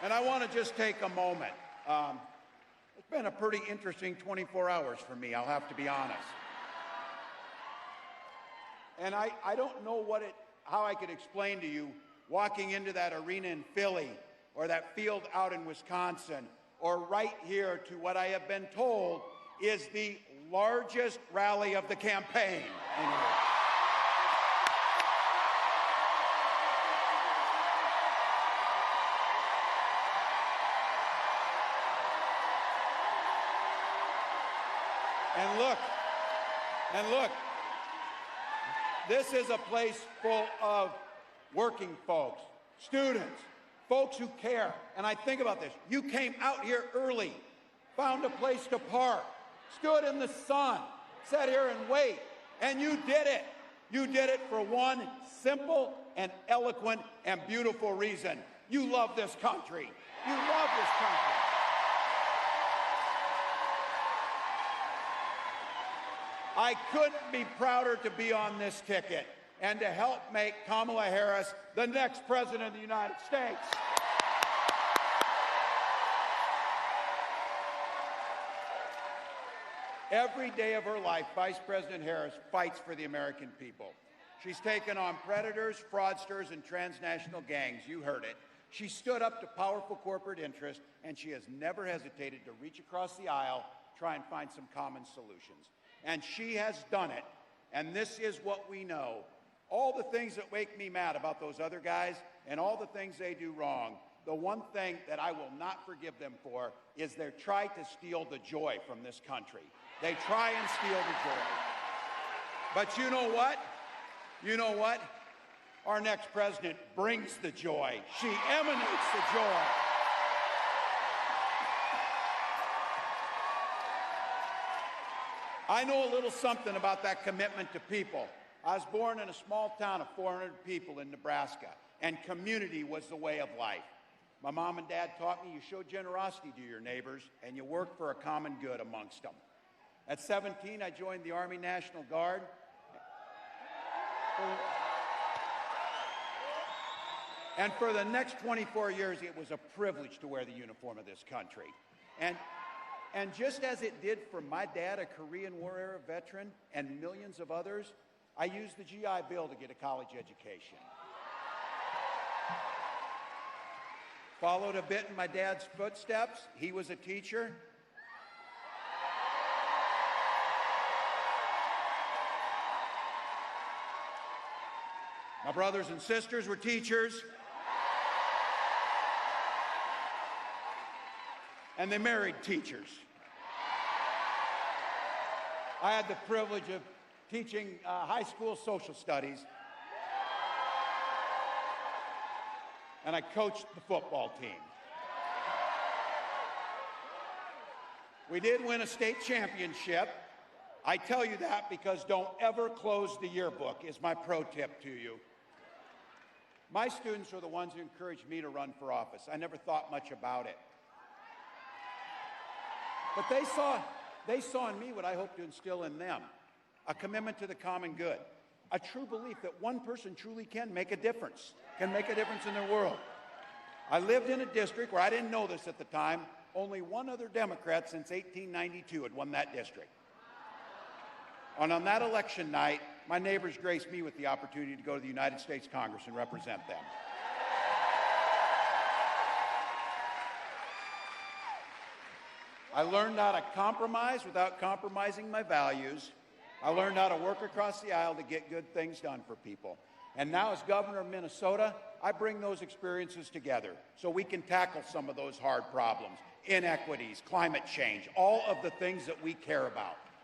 And I want to just take a moment. It's been a pretty interesting 24 hours for me, I'll have to be honest. And I don't know how I could explain to you walking into that arena in Philly or that field out in Wisconsin or right here to what I have been told is the largest rally of the campaign in here. And look, this is a place full of working folks, students, folks who care. And I think about this. You came out here early, found a place to park, stood in the sun, sat here and wait, and you did it. You did it for one simple and eloquent and beautiful reason. You love this country. You love this country. I couldn't be prouder to be on this ticket and to help make Kamala Harris the next President of the United States. Every day of her life, Vice President Harris fights for the American people. She's taken on predators, fraudsters, and transnational gangs. You heard it. She stood up to powerful corporate interests, and she has never hesitated to reach across the aisle, try and find some common solutions. And she has done it, and this is what we know. All the things that make me mad about those other guys and all the things they do wrong, the one thing that I will not forgive them for is they try to steal the joy from this country. They try and steal the joy. But you know what? You know what? Our next president brings the joy. She emanates the joy. I know a little something about that commitment to people. I was born in a small town of 400 people in Nebraska, and community was the way of life. My mom and dad taught me you show generosity to your neighbors, and you work for a common good amongst them. At 17, I joined the Army National Guard. And for the next 24 years, it was a privilege to wear the uniform of this country. And just as it did for my dad, a Korean War-era veteran, and millions of others, I used the GI Bill to get a college education. Followed a bit in my dad's footsteps. He was a teacher. My brothers and sisters were teachers. And they married teachers. I had the privilege of teaching high school social studies. And I coached the football team. We did win a state championship. I tell you that because don't ever close the yearbook is my pro tip to you. My students are the ones who encouraged me to run for office. I never thought much about it. But they saw in me what I hope to instill in them, a commitment to the common good, a true belief that one person truly can make a difference in their world. I lived in a district where I didn't know this at the time. Only one other Democrat since 1892 had won that district. And on that election night, my neighbors graced me with the opportunity to go to the United States Congress and represent them. I learned how to compromise without compromising my values. I learned how to work across the aisle to get good things done for people. And now as governor of Minnesota, I bring those experiences together so we can tackle some of those hard problems, inequities, climate change, all of the things that we care about.